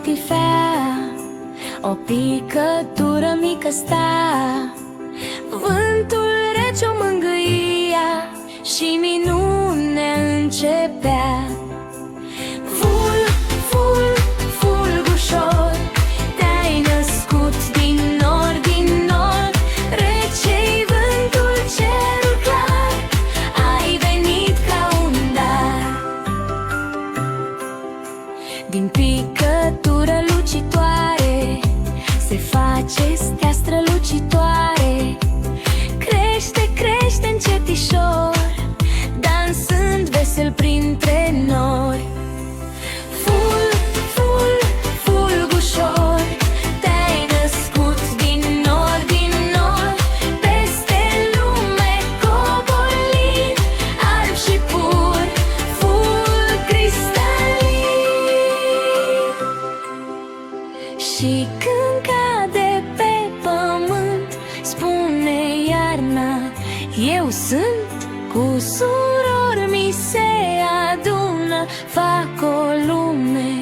sticlifea, o picătură mică sta. Vântul rece o mângâia și minune începea. Ful, ful, fulgușor, te-ai născut din nor, din nor. Rece-i vântul, cerul clar, ai venit ca un dar. Din picătură lucitoare se face stea strălucitoare. Crește, crește încetișor, dansând vesel printre nori. Ful, ful, fulgușor, te-ai născut din nor, din nor. Peste lume coborlit, alb și pur, ful cristalin. Și când cade pe pământ, spune iarna, eu sunt. Cu surori mi se adună, fac o lume